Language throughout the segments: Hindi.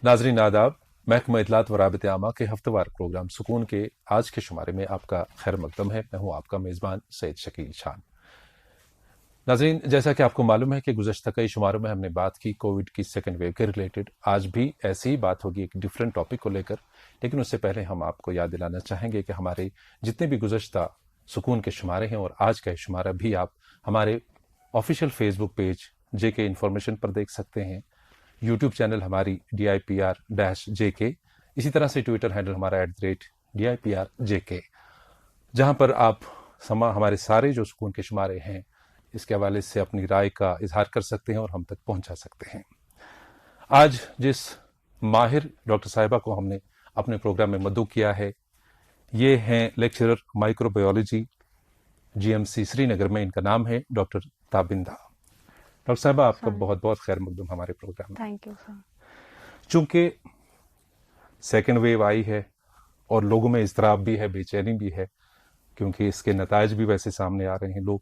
नाजरीन आदाब। महकमा इतलात व राबते आमा के हफ्तेवार प्रोग्राम सुकून के आज के शुमारे में आपका खैर मकदम है। मैं हूं आपका मेज़बान सैयद शकील शान। नाजरीन, जैसा कि आपको मालूम है कि गुज़श्ता कई शुमारों में हमने बात की कोविड की सेकेंड वेव के रिलेटेड। आज भी ऐसी ही बात होगी एक डिफरेंट टॉपिक को लेकर, लेकिन उससे पहले हम आपको याद दिलाना चाहेंगे कि हमारे जितने भी गुज़श्ता सुकून के शुमारे हैं और आज का ये शुमारा भी आप हमारे official Facebook page JK information पर देख सकते हैं। यूट्यूब चैनल हमारी DIPR-JK, इसी तरह से ट्विटर हैंडल हमारा @DIPR-JK, जहां पर आप हमारे सारे जो सुकून के शुमारे हैं इसके हवाले से अपनी राय का इजहार कर सकते हैं और हम तक पहुंचा सकते हैं। आज जिस माहिर डॉक्टर साहिबा को हमने अपने प्रोग्राम में मदऊ किया है, ये हैं लेक्चरर माइक्रोबायोलॉजी GMC श्रीनगर में। इनका नाम है डॉक्टर ताबिंदा। डॉक्टर साहिबा, आपका बहुत बहुत खैर मकदम हमारे प्रोग्राम में। Thank you sir. चूंकि सेकेंड वेव आई है और लोगों में इज़्तिराब भी है, बेचैनी भी है, क्योंकि इसके नतायज भी वैसे सामने आ रहे हैं। लोग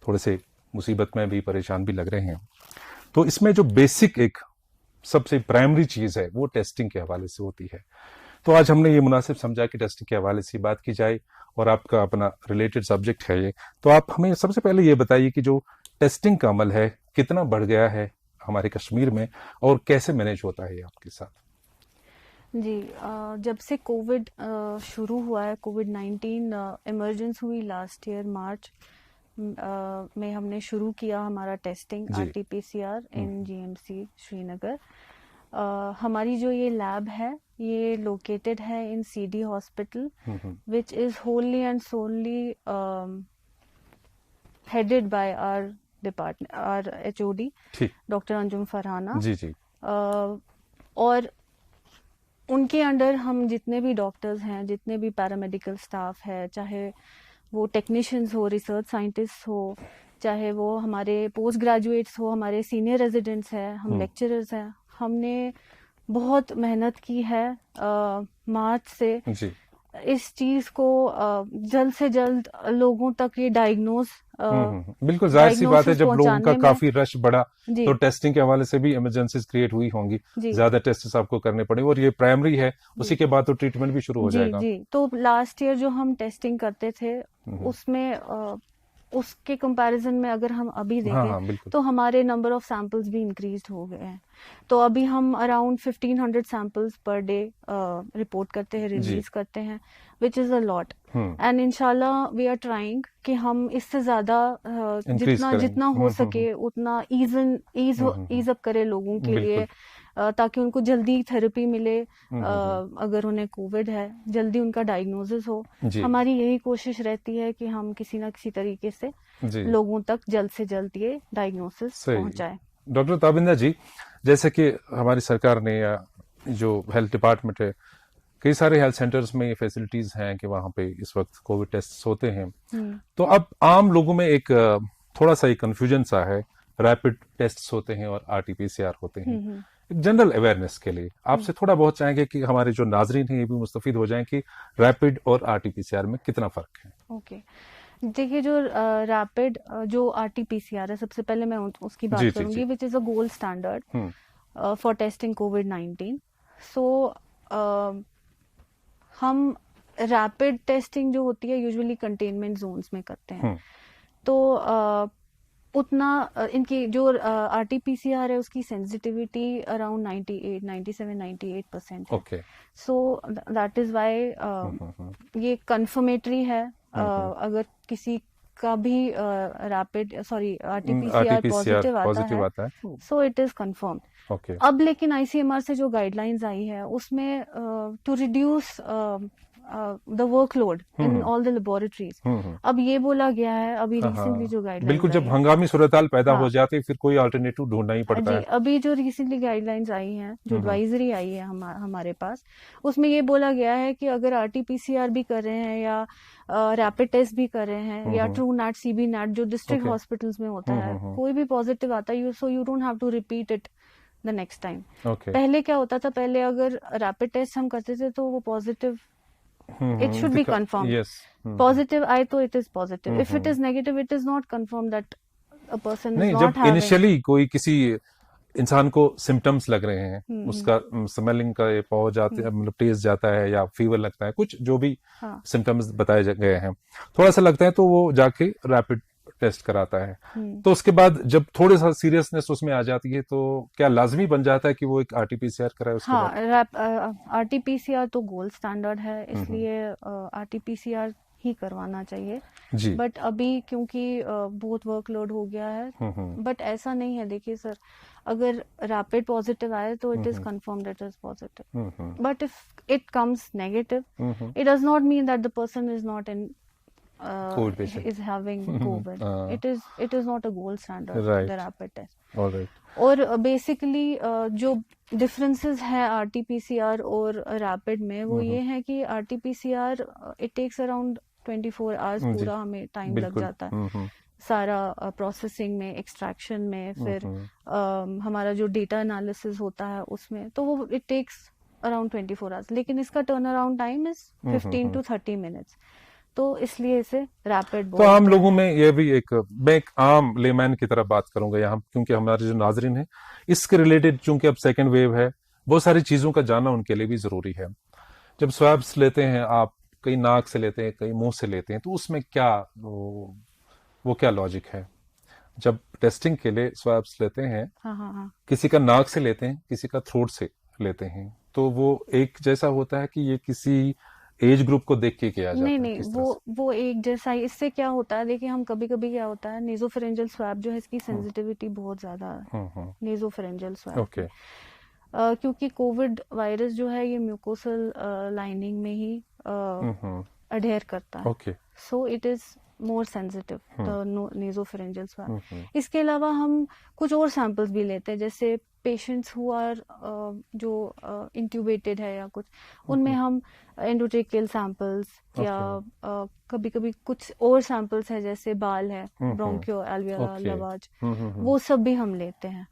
थोड़े से मुसीबत में भी, परेशान भी लग रहे हैं। तो इसमें जो बेसिक एक सबसे प्राइमरी चीज़ है वो टेस्टिंग के हवाले से होती है। तो आज हमने ये मुनासिब समझा कि टेस्टिंग के हवाले से बात की जाए और आपका अपना रिलेटेड सब्जेक्ट है ये। तो आप हमें सबसे पहले ये बताइए कि जो टेस्टिंग का अमल है कितना बढ़ गया है हमारे कश्मीर में और कैसे मैनेज होता है ये आपके साथ? जी, जब से कोविड शुरू हुआ है, कोविड-19 इमरजेंस हुई लास्ट ईयर मार्च में हमने शुरू किया हमारा टेस्टिंग RT-PCR इन GMC श्रीनगर। हमारी जो ये लैब है ये लोकेटेड है in CD hospital, which is wholly and solely headed by our department, our HOD doctor Anjum Farhana ji ji. और उनके अंडर हम जितने भी डॉक्टर्स हैं, जितने भी पैरामेडिकल स्टाफ है, चाहे वो टेक्नीशियंस हो, रिसर्च साइंटिस्ट हो, चाहे वो हमारे पोस्ट ग्रेजुएट्स हो, हमारे सीनियर रेजिडेंट्स हैं, हम लेक्चरर्स हैं, हमने बहुत मेहनत की है मार्च से जी। इस चीज को जल्द से जल्द लोगों तक ये डायग्नोज बिल्कुल जाहिर सी बात है, जब लोगों का काफी रश बढ़ा तो टेस्टिंग के हवाले से भी इमरजेंसीज क्रिएट हुई होंगी, ज्यादा टेस्ट आपको करने पड़े और ये प्राइमरी है, उसी के बाद तो ट्रीटमेंट भी शुरू हो जाएगा। जी, तो लास्ट ईयर जो हम टेस्टिंग करते थे उसमें उसके कंपैरिजन में अगर हम अभी देखें तो हमारे नंबर ऑफ सैंपल्स भी इंक्रीज हो गए हैं। तो अभी हम around 1500 samples per day report करते हैं, रिलीज करते हैं, विच इज अ लॉट। एंड इंशाल्लाह वी आर ट्राइंग कि हम इससे ज्यादा जितना हो सके उतना ईज अप करे लोगों के लिए, ताकि उनको जल्दी थेरेपी मिले। अगर उन्हें कोविड है, जल्दी उनका डायग्नोसिस हो। हमारी यही कोशिश रहती है कि हम किसी ना किसी तरीके से लोगों तक जल्द से जल्द ये डायग्नोसिस पहुंचाए। डॉक्टर ताबिंदा जी, जैसे कि हमारी सरकार ने या जो हेल्थ डिपार्टमेंट है, कई सारे हेल्थ सेंटर्स में ये फैसिलिटीज हैं कि वहां पे इस वक्त कोविड टेस्ट होते हैं। तो अब आम लोगों में एक थोड़ा सा एक कंफ्यूजन सा है, रैपिड टेस्ट होते हैं और RT-PCR होते हैं। एक जनरल अवेयरनेस के लिए आपसे थोड़ा बहुत चाहेंगे कि हमारे जो नाजरीन हैं ये भी मुस्तफीद हो जाएं कि रैपिड और RT-PCR में कितना फर्क है। ओके, देखिए जो रैपिड जो RT-PCR है, सबसे पहले मैं उसकी बात करूंगी, which is a gold standard for testing कोविड-19। सो हम रैपिड टेस्टिंग जो होती है यूजुअली कंटेनमेंट जोन्स में करते हैं। तो उतना इनकी जो RT-PCR है उसकी सेंसिटिविटी अराउंड 97-98% है। Okay. So that is why ये कंफर्मेटरी है। अगर किसी का भी RT-PCR पॉजिटिव आता है सो इट इज कंफर्म। अब लेकिन ICMR से जो गाइडलाइंस आई है उसमें to reduce the workload in all the laboratories, अब ये बोला गया है अभी रिसेंटली जो गाइडलाइंस, बिल्कुल जब हंगामी सूरत-हाल पैदा हो जाती है फिर कोई अल्टरनेटिव ढूंढना ही पड़ता है। अभी जो रिसेंटली गाइडलाइंस आई हैं, जो एडवाइजरी आई है हमारे पास, उसमें ये बोला गया है कि अगर RT-PCR भी कर रहे हैं या रैपिड टेस्ट भी कर रहे हैं या ट्रू नैट CB नैट जो डिस्ट्रिक्ट हॉस्पिटल्स में होता है, कोई भी पॉजिटिव आता है so you don't have to repeat it the next time. पहले क्या होता था, पहले अगर रैपिड टेस्ट हम करते थे तो वो positive, it should be confirmed. Yes. Positive आए तो it is positive. If it is negative, it is not confirmed that a person is नहीं, not जब having. इनिशियली कोई किसी इंसान को सिम्टम्स लग रहे हैं, उसका स्मेलिंग का पहुंच जाते मतलब टेस्ट जाता है या फीवर लगता है, कुछ जो भी सिम्टम्स बताए गए हैं, थोड़ा सा लगता है तो वो जाके रैपिड टेस्ट कराता है। तो उसके बाद जब थोड़ी सा सीरियसनेस उसमें आ जाती है तो क्या लाजमी बन जाता है कि वो एक आरटीपीसीआर कराए उसके बाद? आरटीपीसीआर तो गोल्ड स्टैंडर्ड है, इसलिए आरटीपीसीआर ही करवाना चाहिए। बट अभी क्योंकि बहुत वर्कलोड हो गया है, बट ऐसा नहीं है। देखिए सर, अगर रैपिड पॉजिटिव आए तो it is confirmed it is positive, but if it comes negative, it does not mean that the person is not in is having COVID. It is not a gold standard, the rapid test. All right. और बेसिकली जो डिफरेंसेस है आरटीपीसीआर और रैपिड में, वो ये है कि RTPCR it takes around 24 hours, पूरा हमें टाइम लग जाता है सारा प्रोसेसिंग में, एक्सट्रैक्शन में, फिर हमारा जो डेटा एनालिसिस होता है उसमें, तो वो इट टेक्स अराउंड 24 आवर्स। लेकिन इसका turn around time is 15 to 30 minutes, तो इसलिए इसे रैपिड। तो आम लोगों में ये भी मैं एक आम लेमैन की तरह बात करूंगा यहाँ, क्योंकि हमारे जो नाजरीन है इसके रिलेटेड, चूंकि अब सेकेंड वेव है, बहुत सारी चीजों का जानना उनके लिए भी जरूरी है। जब स्वैब्स लेते हैं आप, कई नाक से लेते हैं, कई मुंह से लेते हैं, तो उसमें क्या वो क्या लॉजिक है? जब टेस्टिंग के लिए स्वैब्स लेते हैं, किसी का नाक से लेते हैं, किसी का थ्रोट से लेते हैं, तो वो एक जैसा होता है कि ये किसी एज ग्रुप को देख के किया जाता है? नहीं, वो एक जैसा ही। इससे क्या होता है, देखिए हम कभी कभी क्या होता है, नेजोफेरेंजियल स्वैब जो है इसकी सेंसिटिविटी बहुत ज्यादा है, नेजोफेरेंजियल स्वैब। ओके। क्योंकि कोविड वायरस जो है ये म्यूकोसल लाइनिंग में ही अडेयर करता है, okay, so it is more sensitive the nasopharyngeal swab. इसके अलावा हम कुछ और सैंपल्स भी लेते हैं, जैसे पेशेंट्स हु आर जो इंट्यूबेटेड है या कुछ, उनमें हम एंडोट्रेकियल सैंपल्स या कभी कभी कुछ और सैंपल्स है, जैसे बाल है, ब्रोंकियो एल्वियोलर लवाज, वो सब भी हम लेते हैं।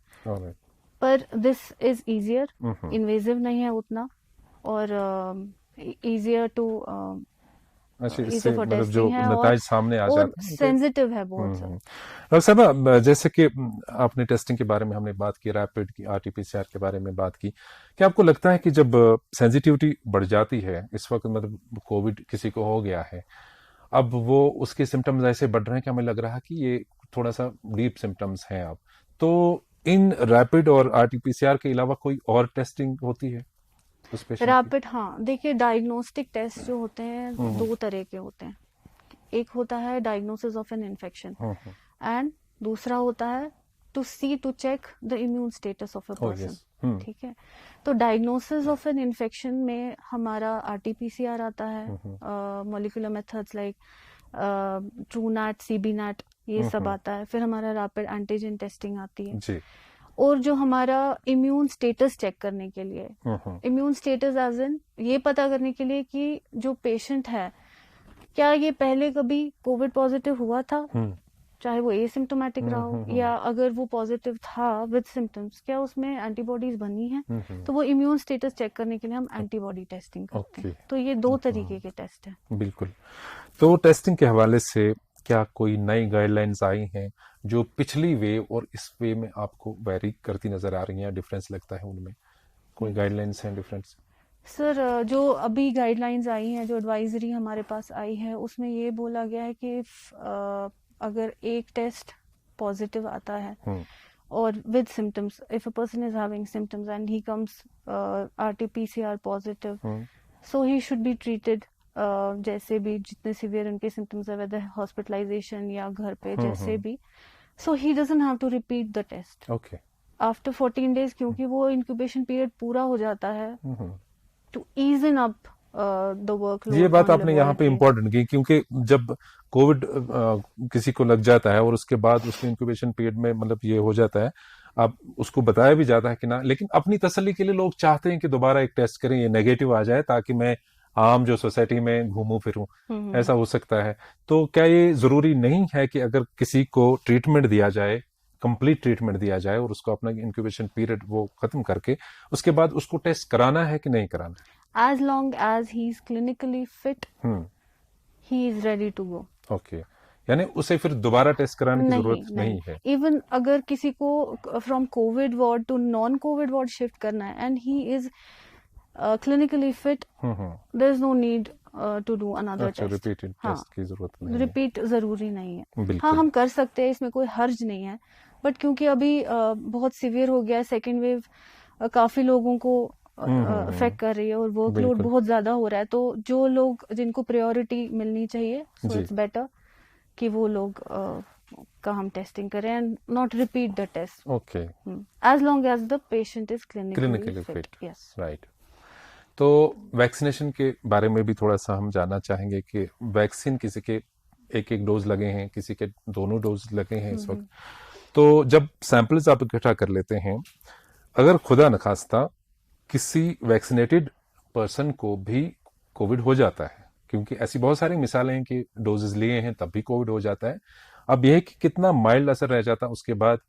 पर दिस इज इजियर, इन्वेजिव नहीं है उतना, और इजियर टू इससे मतलब जो नतीजे सामने आ जाते हैं, सेंसिटिव है बहुत। डॉक्टर साहब, जैसे कि आपने टेस्टिंग के बारे में हमने बात की, रैपिड की, आरटीपीसीआर के बारे में बात की, क्या आपको लगता है कि जब सेंसिटिविटी बढ़ जाती है, इस वक्त मतलब कोविड किसी को हो गया है, अब वो उसके सिम्टम्स ऐसे बढ़ रहे हैं कि हमें लग रहा है कि ये थोड़ा सा डीप सिम्टम्स हैं अब, तो इन रैपिड और आरटीपीसीआर के अलावा कोई और टेस्टिंग होती है रैपिड? हाँ, देखिए डायग्नोस्टिक टेस्ट जो होते हैं दो तरह के होते हैं। एक होता है diagnosis of an infection, and दूसरा होता है to check the immune status of a person. ठीक है, तो डायग्नोसिस ऑफ एन इन्फेक्शन में हमारा आरटीपीसीआर आता है, मॉलिक्यूलर मेथड्स लाइक ट्रूनैट, सीबीनैट, ये सब आता है। फिर हमारा रैपिड एंटीजन टेस्टिंग आती है जी। और जो हमारा इम्यून स्टेटस चेक करने के लिए, इम्यून स्टेटस एज इन ये पता करने के लिए कि जो पेशेंट है क्या ये पहले कभी कोविड पॉजिटिव हुआ था, चाहे वो एसिम्प्टोमेटिक रहा हो, या अगर वो पॉजिटिव था विद सिम्टम्स, क्या उसमें एंटीबॉडीज बनी हैं, तो वो इम्यून स्टेटस चेक करने के लिए हम एंटीबॉडी टेस्टिंग करते हैं। तो ये दो तरीके के टेस्ट हैं। बिल्कुल। तो टेस्टिंग के हवाले से क्या कोई नई गाइडलाइंस आई हैं जो पिछली वेव और इस वेव में आपको वेरी करती नजर आ रही हैं, डिफरेंस लगता है उनमें? कोई गाइडलाइंस हैं डिफरेंस? सर, जो अभी गाइडलाइंस आई हैं, जो एडवाइजरी हमारे पास आई है, उसमें ये बोला गया है कि अगर एक टेस्ट पॉजिटिव आता है और with symptoms, if a person is having symptoms and he comes RTPCR positive, so he should be treated जैसे भी, जितने सीवियर उनके सिम्टम्स है, वेदर हॉस्पिटलाइजेशन या घर पे जैसे भी, so he doesn't have to repeat the test after 14 days, क्योंकि वो इंक्यूबेशन पीरियड पूरा हो जाता है, to ease in up the workload. ये बात आपने यहाँ पे इम्पोर्टेंट की, क्योंकि जब कोविड किसी को लग जाता है और उसके बाद उसके इंक्यूबेशन पीरियड में मतलब ये हो जाता है, अब उसको बताया भी जाता है कि ना, लेकिन अपनी तसल्ली के लिए लोग चाहते हैं कि दोबारा एक टेस्ट करें, ये नेगेटिव आ जाए ताकि मैं आम जो सोसाइटी में घूमूं फिरूं, ऐसा हो सकता है। तो क्या ये जरूरी नहीं है कि अगर किसी को ट्रीटमेंट दिया जाए, कंप्लीट ट्रीटमेंट दिया जाए और उसको अपना इंक्यूबेशन पीरियड वो खत्म करके उसके बाद उसको टेस्ट कराना है कि नहीं कराना है? As long as he is clinically fit, he is ready to go. Okay. यानी उसे फिर दोबारा टेस्ट कराने की जरूरत नहीं है। इवन अगर किसी को from COVID ward to non COVID ward shift करना है and he is clinically fit, there is no need to do another test. Repeated test की जरूरत नहीं है, रिपीट जरूरी नहीं है। हाँ, हम कर सकते हैं, इसमें कोई हर्ज नहीं है, बट क्योंकि अभी बहुत सीवियर हो गया है, सेकेंड वेव काफी लोगों को अफेक्ट कर रही है और वर्कलोड बहुत ज्यादा हो रहा है, तो जो लोग जिनको प्रायोरिटी मिलनी चाहिए, सो इट्स बेटर कि वो लोग का हम टेस्टिंग करें and not repeat the test. Okay, as long as the patient is clinically fit. Yes, right. तो वैक्सीनेशन के बारे में भी थोड़ा सा हम जानना चाहेंगे कि वैक्सीन किसी के एक डोज लगे हैं, किसी के दोनों डोज लगे हैं इस वक्त। तो जब सैंपल्स आप इकट्ठा कर लेते हैं, अगर खुदा न खास्ता किसी वैक्सीनेटेड पर्सन को भी कोविड हो जाता है, क्योंकि ऐसी बहुत सारी मिसालें हैं कि डोजेस लिए हैं तब भी कोविड हो जाता है। अब यह कि कितना माइल्ड असर रह जाता है उसके बाद,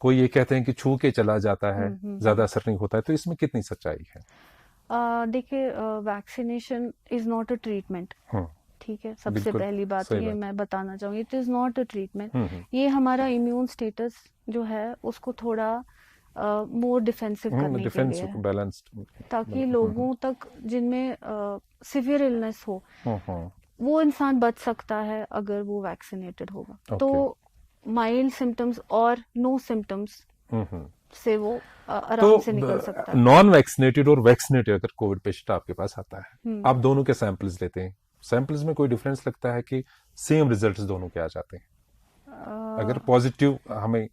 कोई ये कहते हैं कि छू के चला जाता है, ज्यादा असर नहीं होता है, तो इसमें कितनी सच्चाई है? देखिए, vaccination is not a treatment. ठीक है, सबसे पहली बात ये मैं बताना चाहूंगी, it is not a treatment. ये हमारा इम्यून स्टेटस जो है उसको थोड़ा मोर डिफेंसिव करने के लिए है, बैलेंस्ड, ताकि लोगों तक जिनमें सिवियर इलनेस हो वो इंसान बच सकता है अगर वो वैक्सीनेटेड होगा। तो माइल्ड सिम्टम्स और नो सिम्टम्स से वो आराम से निकल सकता है। नॉन वैक्सीनेटेड और वैक्सीनेटेड अगर कोविड पेशेंट आपके पास आता है, आप दोनों के सैंपल्स लेते हैं, सैंपल्स में कोई डिफरेंस लगता है कि सेम रिजल्ट्स दोनों के आ जाते हैं? अगर पॉजिटिव हमें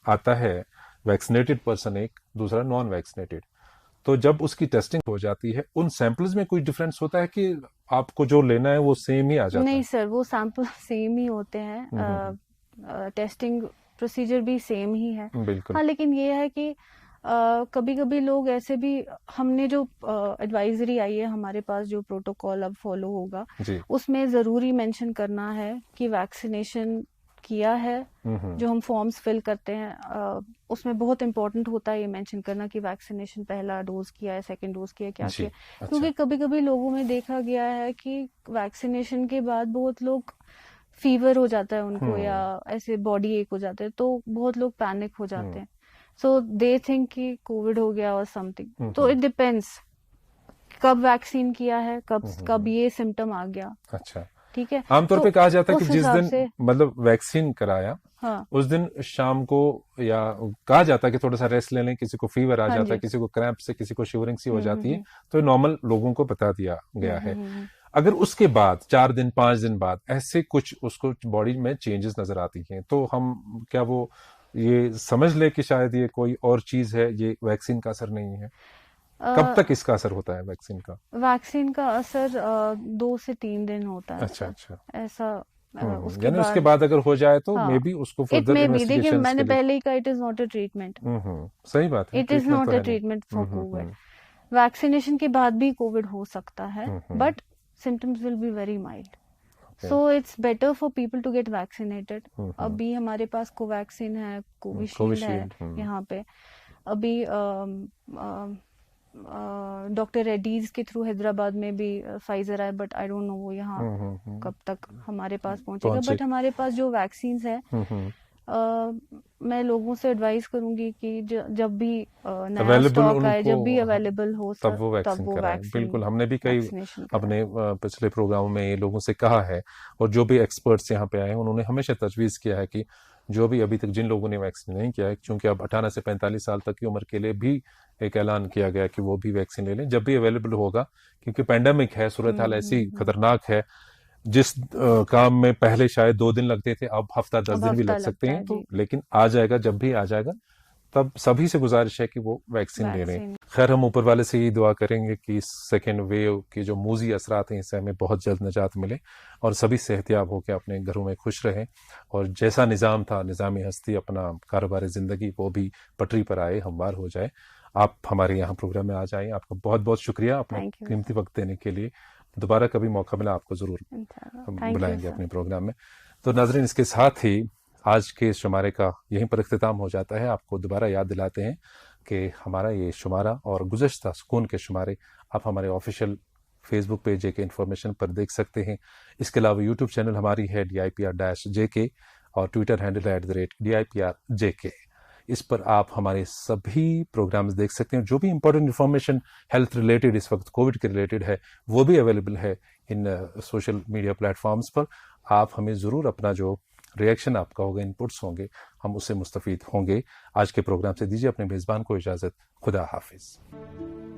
आता है वैक्सीनेटेड पर्सन एक, दूसरा नॉन वैक्सीनेटेड, तो जब उसकी टेस्टिंग हो जाती है उन सैंपल्स में कोई डिफरेंस होता है कि आपको जो लेना है वो सेम ही आ जाता है? नहीं सर, वो सैंपल सेम ही होते हैं, टेस्टिंग प्रोसीजर भी सेम ही है। बिल्कुल। हाँ, लेकिन ये है कि कभी कभी लोग ऐसे भी, हमने जो एडवाइजरी आई है हमारे पास, जो प्रोटोकॉल अब फॉलो होगा, उसमें जरूरी मेंशन करना है कि वैक्सीनेशन किया है। जो हम फॉर्म्स फिल करते हैं उसमें बहुत इंपॉर्टेंट होता है ये मेंशन करना कि वैक्सीनेशन पहला डोज किया है, सेकंड डोज किया, क्या किया। अच्छा। क्योंकि कभी कभी लोगों में देखा गया है कि वैक्सीनेशन के बाद बहुत लोग फीवर हो जाता है उनको, या ऐसे बॉडी एक हो जाता है, तो बहुत लोग पैनिक हो जाते हैं, सो दे थिंक कि कोविड हो गया और समथिंग। तो इट डिपेंड्स कब वैक्सीन किया है, कब ये सिम्टम आ गया। अच्छा, ठीक है। आमतौर पे कहा जाता है कि जिस दिन मतलब वैक्सीन कराया, हाँ, उस दिन शाम को, या कहा जाता है कि थोड़ा सा रेस्ट ले लें, किसी को फीवर आ जाता है, किसी को क्रैम्प से, किसी को शिवरिंग सी हो जाती है, तो नॉर्मल लोगों को बता दिया गया है। अगर उसके बाद 4 दिन 5 दिन बाद ऐसे कुछ उसको बॉडी में चेंजेस नजर आती हैं, तो हम क्या वो ये समझ ले कि शायद ये कोई और चीज है, ये वैक्सीन का असर नहीं है? कब तक इसका असर होता है वैक्सीन का? वैक्सीन का असर 2 से 3 दिन होता है। अच्छा, ऐसा यानी उसके बाद अगर हो जाए तो मे बी उसको फर्दर इन्वेस्टिगेशंस देखिए, मैंने पहले ही कहा, it is not a treatment. सही बात है, it is not a treatment for COVID. Vaccination के बाद भी कोविड हो सकता है, but symptoms will be very mild, so it's better for people to get vaccinated. अभी हमारे पास कोवैक्सीन है, कोविशील्ड है यहाँ पे। अभी डॉक्टर रेड्डीज के थ्रू हैदराबाद में भी फाइजर है, बट आई डोंट नो वो यहाँ कब तक हमारे पास पहुंचेगा। बट हमारे पास जो वैक्सीन है, मैं लोगों से एडवाइस करूंगी कि जब भी नया स्टॉक आए, जब भी अवेलेबल हो, तब वो वैक्सीन कराएं। बिल्कुल, हमने भी कई अपने पिछले प्रोग्रामों में लोगों से कहा है, और जो भी एक्सपर्ट्स यहाँ पे आए हैं उन्होंने हमेशा तजवीज़ किया है कि जो भी अभी तक जिन लोगों ने वैक्सीन नहीं किया है, क्योंकि अब 18 से 45 साल तक की उम्र के लिए भी एक ऐलान किया गया कि वो भी वैक्सीन ले लें जब भी अवेलेबल होगा, क्योंकि पैंडेमिक है, सूरत हाल ऐसी खतरनाक है, जिस काम में पहले शायद 2 दिन लगते थे अब हफ्ता 10 दिन भी लग सकते हैं। तो लेकिन आ जाएगा, जब भी आ जाएगा, तब सभी से गुजारिश है कि वो वैक्सीन ले लें। खैर, हम ऊपर वाले से ही दुआ करेंगे कि सेकेंड वेव के जो मूजी असरात हैं इससे हमें बहुत जल्द निजात मिले, और सभी सेहतियाब होकर अपने घरों में खुश रहें, और जैसा निज़ाम था, निज़ाम हस्ती, अपना कारोबार ज़िंदगी, वो भी पटरी पर आए, हमवार हो जाए। आप हमारे यहाँ प्रोग्राम में आ जाएं। आपका बहुत बहुत शुक्रिया अपना कीमती वक्त देने के लिए। दोबारा कभी मौका मिला आपको ज़रूर बुलाएंगे अपने प्रोग्राम में। तो नाज़रीन, इसके साथ ही आज के शुमारे का यहीं पर इख्तिताम हो जाता है। आपको दोबारा याद दिलाते हैं कि हमारा ये शुमारा और गुज़श्ता सुकून के शुमारे आप हमारे ऑफिशियल फेसबुक पेज जेके इन्फॉर्मेशन पर देख सकते हैं। इसके अलावा यूट्यूब चैनल हमारी है DIPR-JK और ट्विटर हैंडल है @DIPR-JK। इस पर आप हमारे सभी प्रोग्राम्स देख सकते हैं। जो भी इंपॉर्टेंट इन्फॉर्मेशन हेल्थ रिलेटेड इस वक्त कोविड के रिलेटेड है वो भी अवेलेबल है इन सोशल मीडिया प्लेटफॉर्म्स पर। आप हमें ज़रूर अपना जो रिएक्शन आपका होगा, इनपुट्स होंगे, हम उससे मुस्तफ़ीद होंगे। आज के प्रोग्राम से दीजिए अपने मेज़बान को इजाज़त। खुदा हाफिज़।